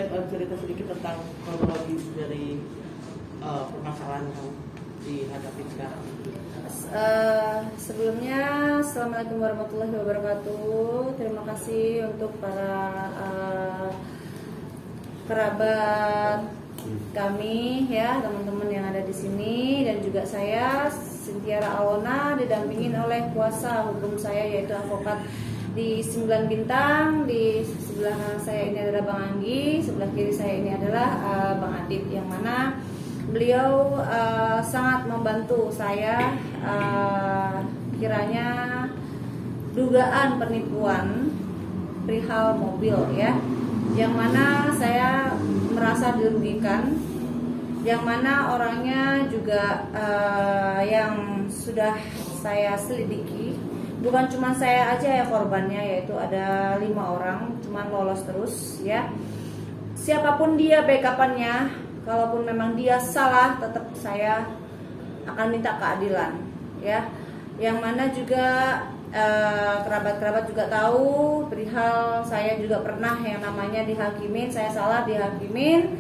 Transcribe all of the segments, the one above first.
boleh cerita sedikit tentang kronologis dari permasalahan yang dihadapi sekarang? Sebelumnya, Assalamualaikum warahmatullahi wabarakatuh. Terima kasih untuk para kerabat kami ya, teman-teman yang ada di sini, dan juga saya Sintiara Alona didampingin oleh kuasa hukum saya yaitu advokat di 9 Bintang. Di sebelah kanan saya ini adalah Bang Anggi, sebelah kiri saya ini adalah Bang Adit, yang mana beliau sangat membantu saya. Kiranya dugaan penipuan perihal mobil ya, yang mana saya merasa dirugikan, yang mana orangnya juga yang sudah saya selidiki. Bukan cuma saya aja ya korbannya, yaitu ada 5 orang, cuman lolos terus ya. Siapapun dia backupannya, kalaupun memang dia salah, tetap saya akan minta keadilan ya. Yang mana juga kerabat-kerabat juga tahu perihal saya juga pernah yang namanya dihakimin, saya salah dihakimin,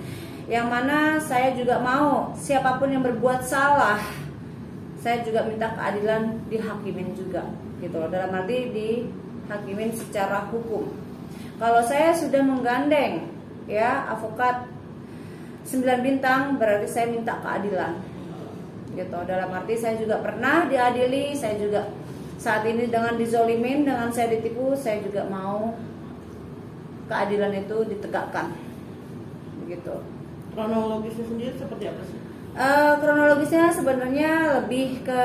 yang mana saya juga mau siapapun yang berbuat salah, saya juga minta keadilan dihakimin juga gitu loh, dalam arti dihakimin secara hukum. Kalau saya sudah menggandeng ya advokat 9 Bintang, berarti saya minta keadilan gitu, dalam arti saya juga pernah diadili, saya juga saat ini dengan dizolimin, dengan saya ditipu, saya juga mau keadilan itu ditegakkan begitu. Kronologisnya sendiri seperti apa sih? Kronologisnya sebenarnya lebih ke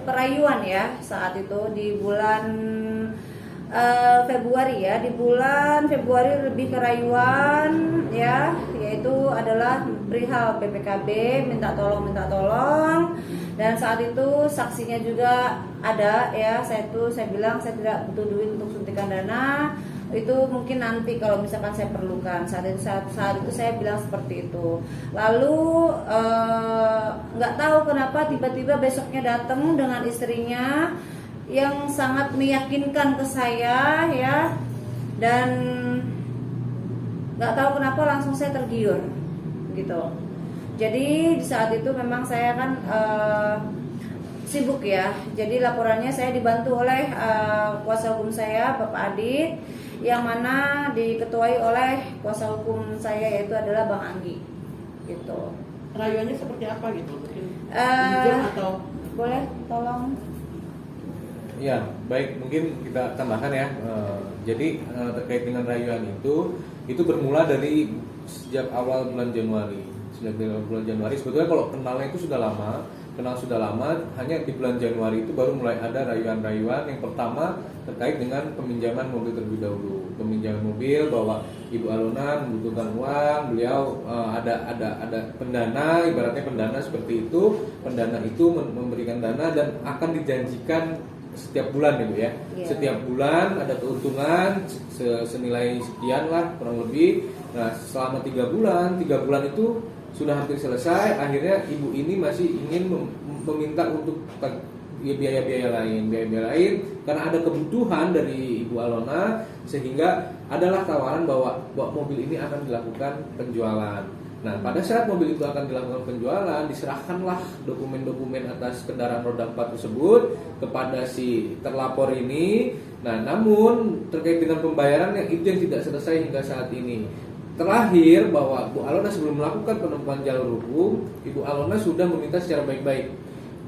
perayuan ya, saat itu di bulan Februari ya, di bulan Februari lebih ke rayuan ya, yaitu adalah perihal PPKB, minta tolong, dan saat itu saksinya juga ada ya. Saya bilang saya tidak butuh duit untuk suntikan dana, itu mungkin nanti kalau misalkan saya perlukan. Saat itu saya bilang seperti itu. Lalu nggak tahu kenapa tiba-tiba besoknya datang dengan istrinya yang sangat meyakinkan ke saya ya, dan nggak tahu kenapa langsung saya tergiur gitu. Jadi di saat itu memang saya kan sibuk ya, jadi laporannya saya dibantu oleh kuasa hukum saya Bapak Adit, yang mana diketuai oleh kuasa hukum saya yaitu adalah Bang Anggi gitu. Rayuannya seperti apa gitu? Mungkin atau boleh tolong? Ya, baik, mungkin kita tambahkan ya. Jadi terkait dengan rayuan itu bermula dari sejak awal bulan Januari. Sebetulnya kalau kenal sudah lama, hanya di bulan Januari itu baru mulai ada rayuan-rayuan. Yang pertama terkait dengan peminjaman mobil terlebih dahulu. Peminjaman mobil bahwa Ibu Alona membutuhkan uang, beliau ada pendana, ibaratnya pendana seperti itu. Pendana itu memberikan dana dan akan dijanjikan setiap bulan gitu ya. Setiap bulan ada keuntungan senilai sekian lah kurang lebih. Nah, selama 3 bulan itu sudah hampir selesai. Akhirnya ibu ini masih ingin meminta untuk biaya-biaya lain karena ada kebutuhan dari Ibu Alona, sehingga adalah tawaran bahwa mobil ini akan dilakukan penjualan. Nah, pada saat mobil itu akan dilakukan penjualan, diserahkanlah dokumen-dokumen atas kendaraan roda 4 tersebut kepada si terlapor ini. Nah, namun terkait dengan pembayaran itu yang tidak selesai hingga saat ini. Terakhir bahwa Bu Alona sebelum melakukan penempuhan jalur hukum, Ibu Alona sudah meminta secara baik-baik.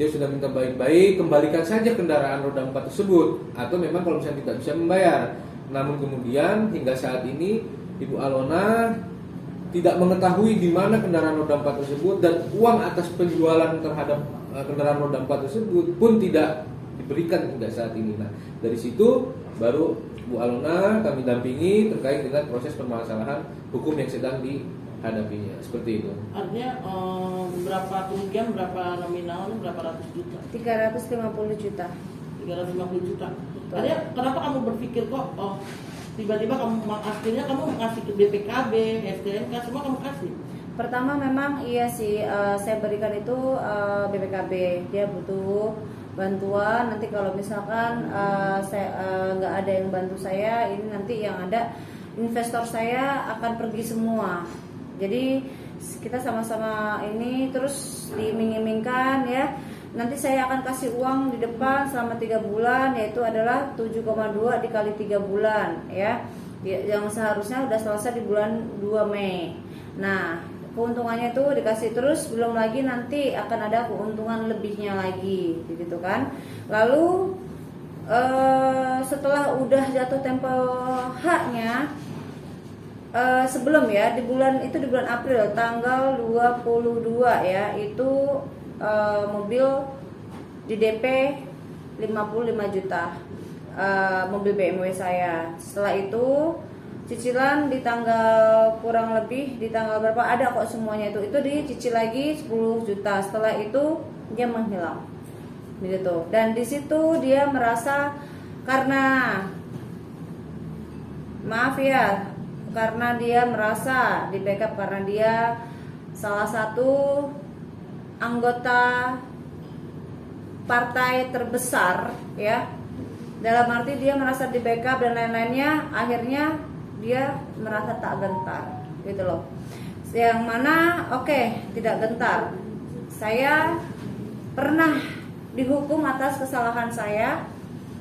Dia sudah minta baik-baik, kembalikan saja kendaraan roda 4 tersebut, atau memang kalau misalnya tidak bisa membayar. Namun kemudian hingga saat ini Ibu Alona tidak mengetahui di mana kendaraan roda 4 tersebut, dan uang atas penjualan terhadap kendaraan roda 4 tersebut pun tidak diberikan hingga saat ini. Nah, dari situ baru Bu Alona kami dampingi terkait dengan proses permasalahan hukum yang sedang dihadapinya. Seperti itu. Artinya berapa kerugian, berapa nominal, berapa ratus juta? 350 juta. 350 juta. Artinya kenapa kamu berpikir kok tiba-tiba kamu mengasih ke BPKB, STNK, semua kamu kasih? Pertama memang iya sih, saya berikan itu BPKB, dia butuh bantuan. Nanti kalau misalkan saya nggak ada yang bantu saya, ini nanti yang ada investor saya akan pergi semua. Jadi kita sama-sama ini terus diiming-imingkan ya. Nanti saya akan kasih uang di depan selama 3 bulan, yaitu adalah 7,2 dikali 3 bulan ya. Yang seharusnya udah selesai di bulan 2 Mei. Nah, keuntungannya itu dikasih terus, belum lagi nanti akan ada keuntungan lebihnya lagi gitu kan. Lalu setelah udah jatuh tempo haknya, sebelum ya di bulan April tanggal 22 ya, itu mobil di DP 55 juta, mobil BMW saya. Setelah itu cicilan di tanggal kurang lebih di tanggal berapa ada kok semuanya itu dicicil lagi 10 juta. Setelah itu dia menghilang begitu. Dan di situ dia merasa karena dia merasa di backup karena dia salah satu anggota partai terbesar ya, dalam arti dia merasa di backup dan lain-lainnya, akhirnya dia merasa tak gentar gitu loh. Yang mana tidak gentar, saya pernah dihukum atas kesalahan saya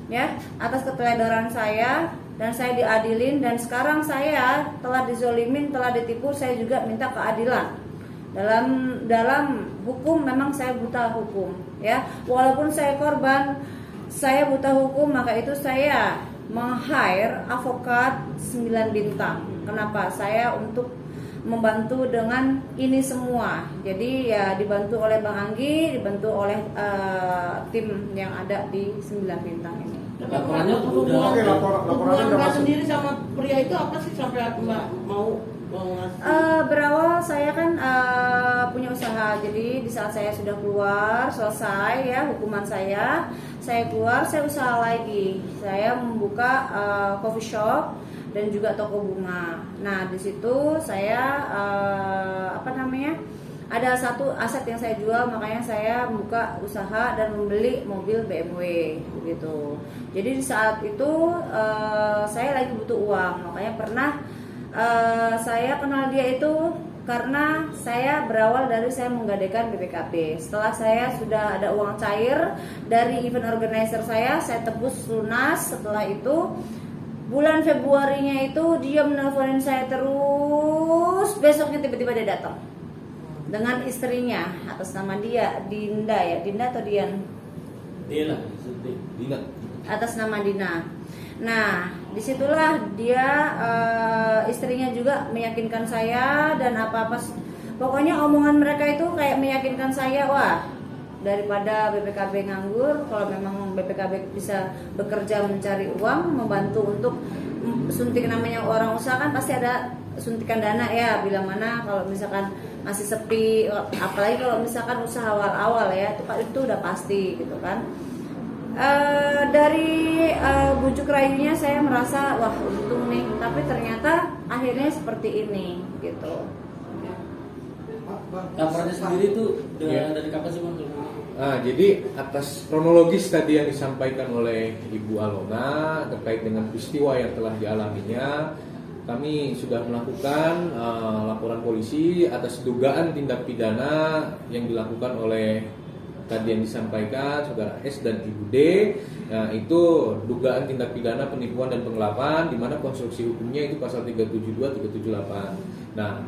ya, atas keteledoran saya, dan saya diadilin, dan sekarang saya telah dizolimin, telah ditipu, saya juga minta keadilan. Dalam hukum memang saya buta hukum ya, walaupun saya korban, saya buta hukum, maka itu saya meng-hire avokat 9 bintang. Kenapa? Saya untuk membantu dengan ini semua. Jadi ya dibantu oleh Bang Anggi, dibantu oleh tim yang ada di 9 bintang ini. Laporannya Hubungan Mbak sendiri sama pria itu apa sih sampai Mbak mau ngasih? Berawal saya kan punya usaha. Jadi di saat saya sudah keluar, selesai ya hukuman saya keluar, saya usaha lagi. Saya membuka coffee shop dan juga toko bunga. Nah di situ saya ada satu aset yang saya jual, makanya saya membuka usaha dan membeli mobil BMW gitu. Jadi di saat itu saya lagi butuh uang, makanya pernah saya kenal dia itu karena saya berawal dari saya menggadaikan BPKB. Setelah saya sudah ada uang cair dari event organizer saya tebus lunas. Setelah itu bulan Februarinya itu dia menelponin saya terus, besoknya tiba-tiba dia datang dengan istrinya atas nama dia Dinda ya, Dinda atau Dian? Dina. Atas nama Dina. Nah disitulah dia istrinya juga meyakinkan saya dan apa-apa, pokoknya omongan mereka itu kayak meyakinkan saya, wah daripada BPKB nganggur, kalau memang BPKB bisa bekerja mencari uang, membantu untuk suntik, namanya orang usaha kan pasti ada suntikan dana ya, bila mana kalau misalkan masih sepi, apalagi kalau misalkan usaha awal-awal ya, itu udah pasti gitu kan. Dari bujuk rayunya saya merasa wah untung nih, tapi ternyata akhirnya seperti ini gitu. Laporannya sendiri itu dari kapan sih Bang? Jadi atas kronologis tadi yang disampaikan oleh Ibu Alona terkait dengan peristiwa yang telah dialaminya, kami sudah melakukan laporan polisi atas dugaan tindak pidana yang dilakukan oleh tadi yang disampaikan Saudara S dan Ibu D. Nah, itu dugaan tindak pidana penipuan dan penggelapan, di mana konstruksi hukumnya itu pasal 372, 378. Nah,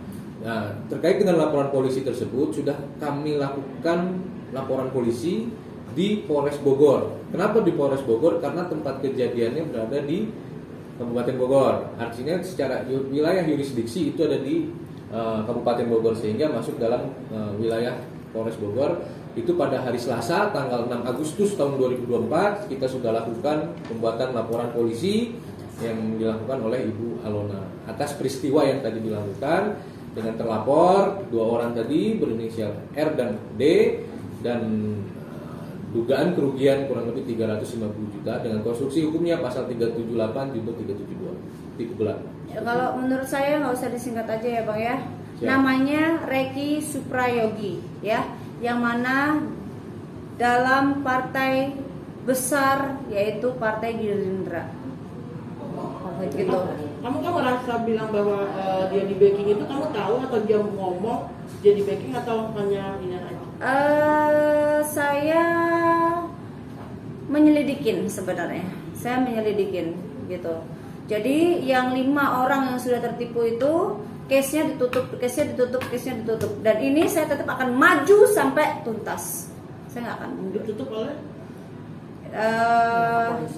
terkait dengan laporan polisi tersebut sudah kami lakukan laporan polisi di Polres Bogor. Kenapa di Polres Bogor? Karena tempat kejadiannya berada di Kabupaten Bogor. Artinya secara wilayah yurisdiksi itu ada di Kabupaten Bogor, sehingga masuk dalam wilayah Polres Bogor. Itu pada hari Selasa tanggal 6 Agustus tahun 2024 kita sudah lakukan pembuatan laporan polisi yang dilakukan oleh Ibu Alona atas peristiwa yang tadi dilakukan dengan terlapor 2 orang tadi berinisial R dan D, dan dugaan kerugian kurang lebih 350 juta dengan konstruksi hukumnya pasal 378 junto 372 dikebelah. Kalau menurut saya nggak usah disingkat aja ya Bang ya. Siap. Namanya Reki Suprayogi ya, yang mana dalam partai besar yaitu Partai Gerindra. gitu. Kamu kan merasa bilang bahwa dia di backing itu kamu tahu atau dia ngomong dia di backing atau hanya ini aja? Saya menyelidikin sebenarnya. Saya menyelidikin gitu. Jadi yang 5 orang yang sudah tertipu itu case-nya ditutup. Dan ini saya tetap akan maju sampai tuntas. Saya nggak akan mundur. Ditutup oleh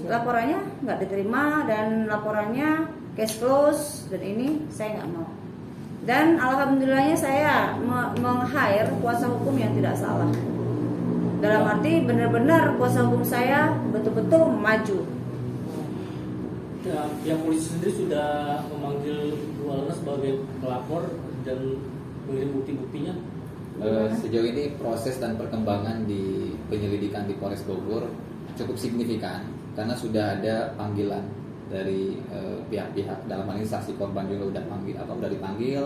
Laporannya nggak diterima dan laporannya case close dan ini saya nggak mau. Dan alhamdulillahnya saya meng-hire kuasa hukum yang tidak salah. Dalam arti benar-benar kuasa hukum saya betul-betul maju. Ya, pihak polisi sendiri sudah memanggil Bu Alona sebagai pelapor dan mengirim bukti-buktinya. Sejauh ini proses dan perkembangan di penyelidikan di Polres Bogor cukup signifikan karena sudah ada panggilan dari pihak-pihak, dalam hal ini saksi korban juga sudah dipanggil,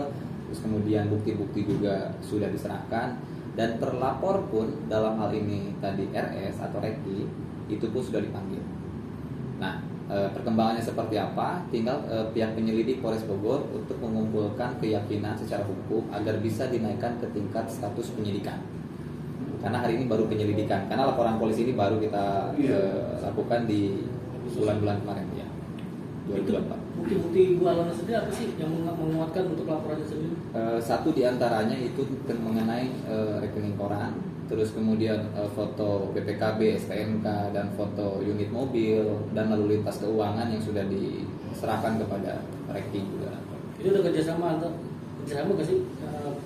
terus kemudian bukti-bukti juga sudah diserahkan dan terlapor pun dalam hal ini tadi RS atau Reki itu pun sudah dipanggil. Nah, perkembangannya seperti apa? Tinggal pihak penyelidik Polres Bogor untuk mengumpulkan keyakinan secara hukum agar bisa dinaikkan ke tingkat status penyidikan. Karena hari ini baru penyelidikan, karena laporan polisi ini baru kita lakukan di bulan-bulan kemarin ya. Itu 2024. bukti-bukti Bu Alona sendiri apa sih yang menguatkan untuk laporannya sendiri? Satu diantaranya itu mengenai rekening koran, terus kemudian foto BPKB, STNK, dan foto unit mobil dan lalu lintas keuangan yang sudah diserahkan kepada Reki juga. Itu udah kerjasama nggak sih,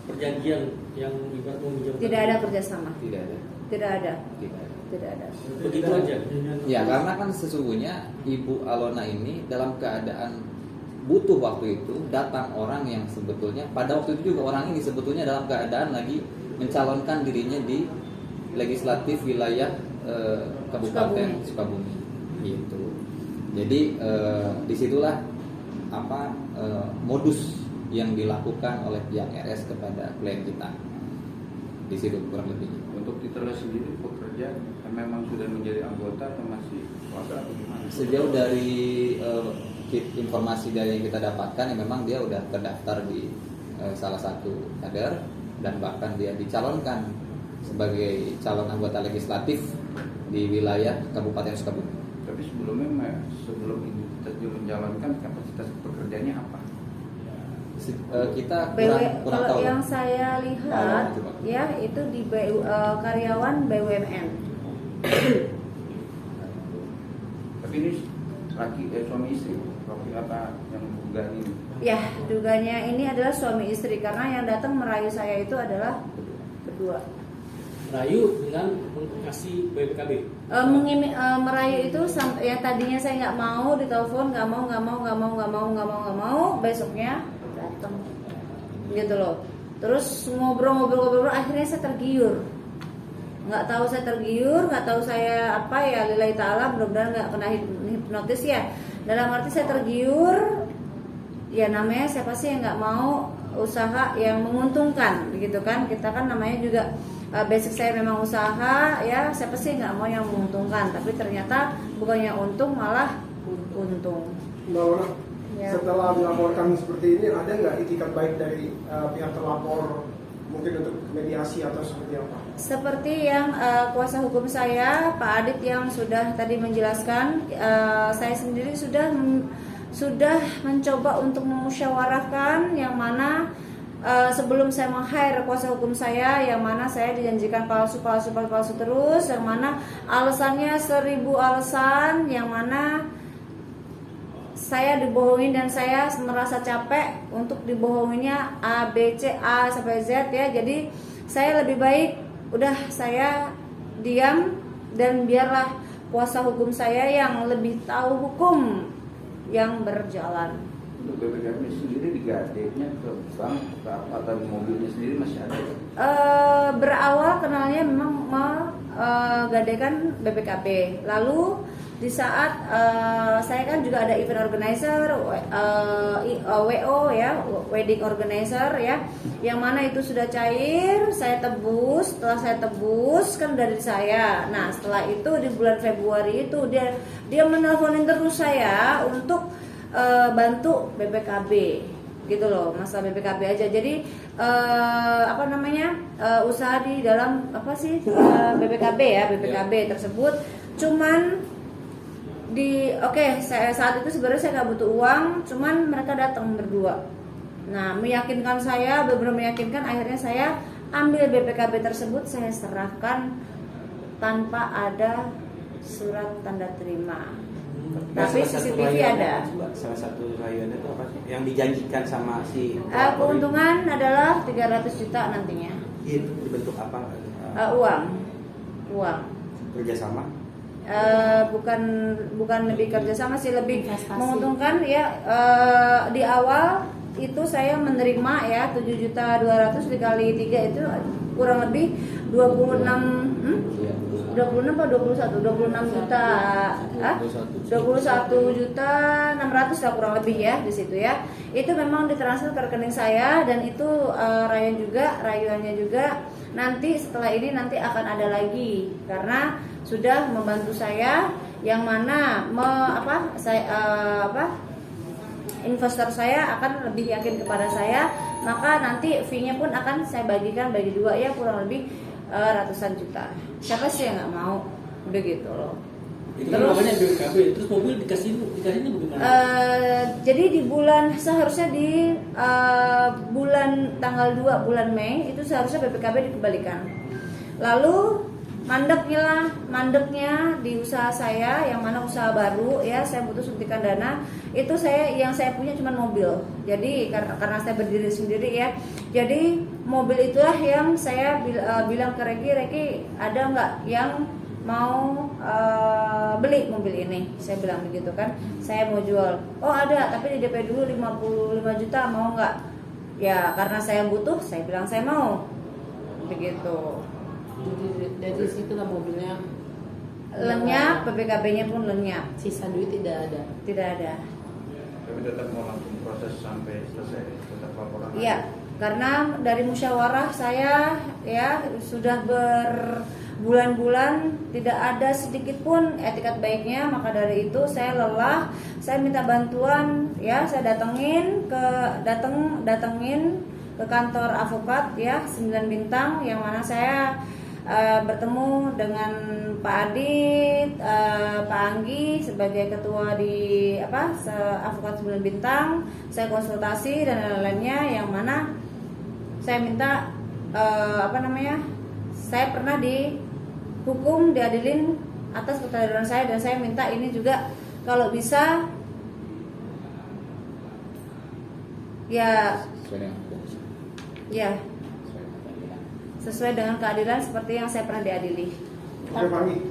perjanjian yang ibarat meminjam? Tidak ada kerjasama. Tidak ada. Tidak ada. Tidak ada. Tidak ada. Begitu aja. Ya, karena kan sesungguhnya Ibu Alona ini dalam keadaan butuh waktu itu datang orang yang sebetulnya pada waktu itu juga orang ini sebetulnya dalam keadaan lagi mencalonkan dirinya di legislatif wilayah Kabupaten Sukabumi gitu. Jadi disitulah modus yang dilakukan oleh pihak RS kepada klien kita. Di situ kurang lebihnya. Untuk Titra sendiri pekerja memang sudah menjadi anggota atau masih warga atau gimana? Sejauh dari informasi dari yang kita dapatkan, ya memang dia udah terdaftar di salah satu kader dan bahkan dia dicalonkan sebagai calon anggota legislatif di wilayah Kabupaten Sukabumi. Tapi sebelum ini terjun menjalankan kapasitas pekerjaannya apa? Kita kurang Kalau tahu. yang saya lihat ya itu di karyawan BUMN. Tapi ini suami istri, profil apa yang dugaan ini? Ya, dugaannya ini adalah suami istri karena yang datang merayu saya itu adalah berdua. Rayu dengan mengkasih BPKB. Merayu itu ya tadinya saya nggak mau ditelepon, nggak mau, besoknya datang gitu loh. Terus ngobrol akhirnya saya tergiur. Nggak tahu saya apa ya, lillahi ta'ala, mudah-mudahan nggak kena hipnotis ya. Dalam arti saya tergiur, ya namanya siapa sih yang nggak mau usaha yang menguntungkan gitu kan. Kita kan namanya juga basic saya memang usaha ya, siapa sih nggak mau yang menguntungkan. Tapi ternyata bukannya untung malah untung. Mbak Lona, Ya. setelah dilaporkan seperti ini, ada nggak itikat baik dari pihak terlapor mungkin untuk mediasi atau seperti apa? Seperti yang kuasa hukum saya, Pak Adit yang sudah tadi menjelaskan, saya sendiri sudah mencoba untuk memusyawarahkan yang mana sebelum saya meng-hire kuasa hukum saya, yang mana saya dijanjikan palsu terus, yang mana alasannya 1000 alasan, yang mana saya dibohongin dan saya merasa capek untuk dibohonginnya A, B, C, A sampai Z ya. Jadi saya lebih baik udah saya diam dan biarlah kuasa hukum saya yang lebih tahu hukum yang berjalan. Untuk BPKB sendiri digadainya ke bank atau mobilnya sendiri masih ada? Berawal kenalnya memang menggadaikan BPKB, lalu di saat saya kan juga ada event organizer, WO ya, wedding organizer ya, yang mana itu sudah cair, saya tebus. Setelah saya tebus kan dari saya. Nah setelah itu di bulan Februari itu dia menelponin terus saya untuk bantu BPKB gitu loh, masalah BPKB aja. Jadi usaha di dalam BPKB ya, BPKB tersebut cuman saya saat itu sebenarnya saya nggak butuh uang, cuman mereka datang berdua. Nah meyakinkan saya, benar-benar meyakinkan, akhirnya saya ambil BPKB tersebut, saya serahkan tanpa ada surat tanda terima. Tapi CCTV ada. Salah satu rayuannya itu apa sih? Yang dijanjikan sama si keuntungan adalah 300 juta nantinya. itu dibentuk apa? Uang. Kerjasama? Bukan lebih kerjasama sih, lebih Investasi. menguntungkan ya. Di awal itu saya menerima ya 7.200.000 dikali 3 itu kurang lebih 26 atau 26 juta, 21 juta 600 lah kurang lebih ya di situ ya. Itu memang ditransfer ke rekening saya, dan itu rayuannya juga nanti setelah ini nanti akan ada lagi karena sudah membantu saya, yang mana investor saya akan lebih yakin kepada saya, maka nanti fee-nya pun akan saya bagikan bagi dua ya, kurang lebih ratusan juta. Siapa sih yang nggak mau begitu loh. Itu kan namanya BPKB, terus mobil dikasihnya bagaimana? Jadi di seharusnya di bulan tanggal 2 bulan Mei itu seharusnya BPKB dikembalikan. Lalu mandeknya di usaha saya, yang mana usaha baru ya, saya butuh suntikan dana. Itu yang saya punya cuma mobil. Jadi karena saya berdiri sendiri ya, jadi mobil itulah yang saya bilang ke Reki ada nggak yang mau beli mobil ini, saya bilang begitu kan, saya mau jual. Oh ada, tapi di DP dulu 55 juta, mau nggak? Ya karena saya butuh, saya bilang saya mau, begitu. Dari situ lah mobilnya Lenyap, PPKB-nya pun lenyap, sisa duit tidak ada. tidak ada. Tapi tetap mau langsung proses sampai selesai, tetap laporan. Iya, karena dari musyawarah saya ya sudah berbulan-bulan tidak ada sedikit pun etikat baiknya, maka dari itu saya lelah, saya minta bantuan ya, saya datengin ke kantor advokat ya 9 bintang, yang mana saya bertemu dengan Pak Adit, Pak Anggi sebagai ketua di advokat 9 bintang. Saya konsultasi dan lain-lainnya, yang mana saya minta saya pernah diadilin atas ketidakadilan saya, dan saya minta ini juga kalau bisa ya sesuai dengan keadilan seperti yang saya pernah diadili. Oke, Panggi,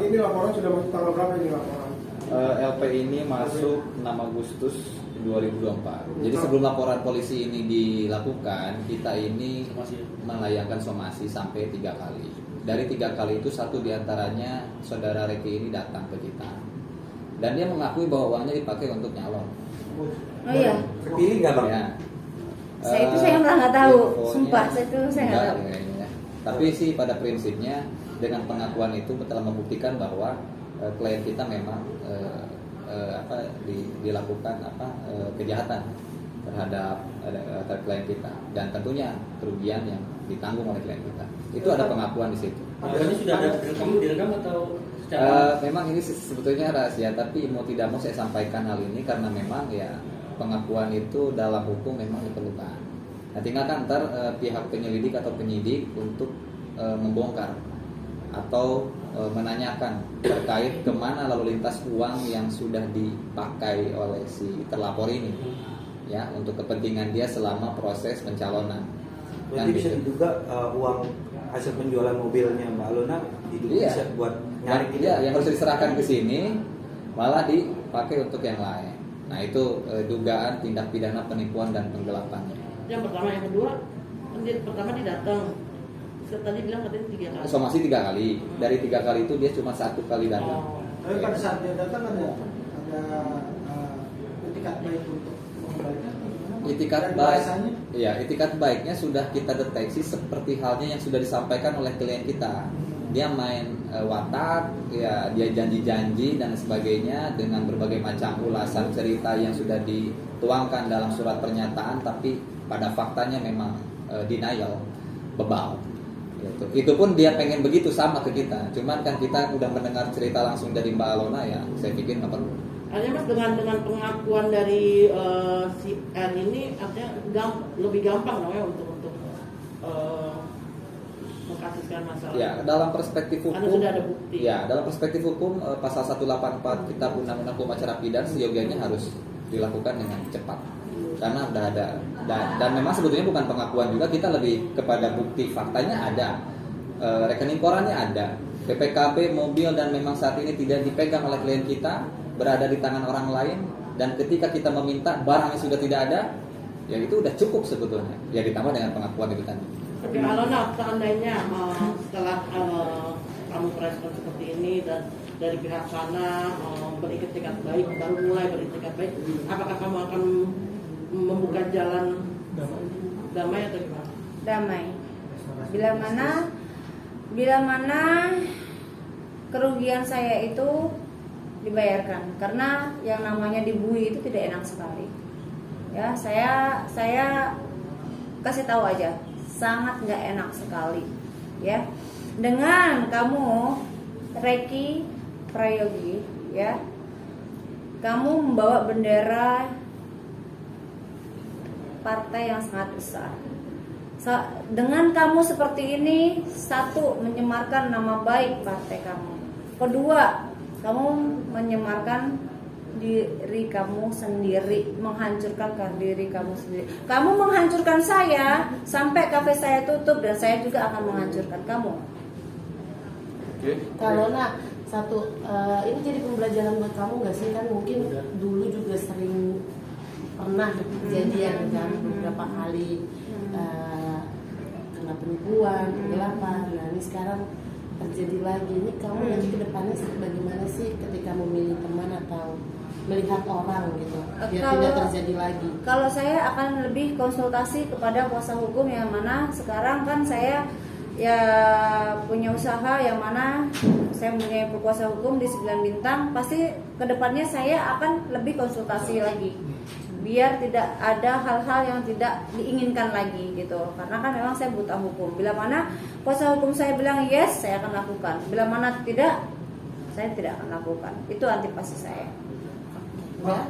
ini laporan sudah masuk tanggal berapa ini laporan? LP ini masuk 6 Agustus 2024. Jadi sebelum laporan polisi ini dilakukan, kita ini melayangkan somasi sampai 3 kali. Dari 3 kali itu 1 diantaranya saudara Reki ini datang ke kita, dan dia mengakui bahwa uangnya dipakai untuk nyalon. Oh iya. Terpilih nggak bang? Ya. Saya nggak tahu, infonya sumpah saya nggak tahu. kayaknya. Tapi sih pada prinsipnya dengan pengakuan itu telah membuktikan bahwa klien kita memang dilakukan kejahatan terhadap klien kita, dan tentunya kerugian yang ditanggung oleh klien kita. Itu ada pengakuan di situ. Ini sudah ada direkam atau secara Memang ini sebetulnya rahasia, tapi mau tidak mau saya sampaikan hal ini karena memang ya pengakuan itu dalam hukum memang diperlukan. Nah, tinggal kan ntar pihak penyelidik atau penyidik untuk membongkar atau menanyakan terkait kemana lalu lintas uang yang sudah dipakai oleh si terlapor ini, ya, untuk kepentingan dia selama proses pencalonan. Berarti bisa diduga uang hasil penjualan mobilnya Mbak Alona diduga bisa buat nyari kita. Iya, yang harus diserahkan ke sini malah dipakai untuk yang lain. Nah, itu dugaan tindak pidana penipuan dan penggelapannya. Yang pertama, yang kedua, pertama dia datang. Tadi bilang katanya 3 kali. Somasi 3 kali. Dari 3 kali itu dia cuma 1 kali datang. Oh. Tapi pada saat dia datang ada etikat baik untuk mengembalikan. Itikat Dan baik, bahasanya? ya itikat baiknya sudah kita deteksi seperti halnya yang sudah disampaikan oleh klien kita. Dia main watak, ya dia janji-janji dan sebagainya dengan berbagai macam ulasan cerita yang sudah dituangkan dalam surat pernyataan, tapi pada faktanya memang denial, bebal. Gitu. Itu pun dia pengen begitu sama ke kita. Cuman kan kita udah mendengar cerita langsung dari Mbak Alona, ya saya pikir nggak perlu. Artinya Mas dengan pengakuan dari si R ini artinya lebih gampang dong ya untuk mengkasuskan masalah. Ya, dalam perspektif Karena hukum, sudah ada bukti. ya dalam perspektif hukum pasal 184 Kitab Undang-Undang Hukum Acara Pidana seyogianya harus dilakukan dengan cepat. Karena udah ada dan memang sebetulnya bukan pengakuan juga, kita lebih kepada bukti faktanya ada, rekening korannya ada, PPKB mobil dan memang saat ini tidak dipegang oleh klien kita, berada di tangan orang lain, dan ketika kita meminta barangnya sudah tidak ada, ya itu udah cukup sebetulnya. Ya ditambah dengan pengakuan itu tadi. Oke, Alona, seandainya setelah kamu merespon seperti ini dan dari pihak sana beritikat baik, baru mulai beritikat baik, apakah kamu akan membuka jalan damai atau gimana? Damai. Bila mana kerugian saya itu dibayarkan, karena yang namanya dibui itu tidak enak sekali. Ya, saya kasih tahu aja, sangat nggak enak sekali. Ya, dengan kamu Reky Prayogi, ya, kamu membawa bendera partai yang sangat besar. Dengan kamu seperti ini, satu, menyemarkan nama baik partai kamu. Kedua, kamu menyemarkan diri kamu sendiri, menghancurkan diri kamu sendiri. Kamu menghancurkan saya sampai kafe saya tutup, dan saya juga akan menghancurkan kamu. Kalau ini jadi pembelajaran buat kamu nggak sih? Kan mungkin dulu juga sering pernah kejadian kan, beberapa kali kena penipuan, kegelapan. Nah ini sekarang terjadi lagi. Ini kamu nanti kedepannya bagaimana sih ketika memilih teman atau melihat orang gitu, biar tidak terjadi lagi? Kalau saya akan lebih konsultasi kepada kuasa hukum, yang mana sekarang kan saya ya punya usaha, yang mana saya mempunyai kuasa hukum di 9 Bintang. Pasti kedepannya saya akan lebih konsultasi lagi, biar tidak ada hal-hal yang tidak diinginkan lagi gitu. Karena kan memang saya buta hukum. Bila mana kuasa hukum saya bilang yes, saya akan lakukan. Bila mana tidak, saya tidak akan lakukan. Itu antipasti saya. Pak,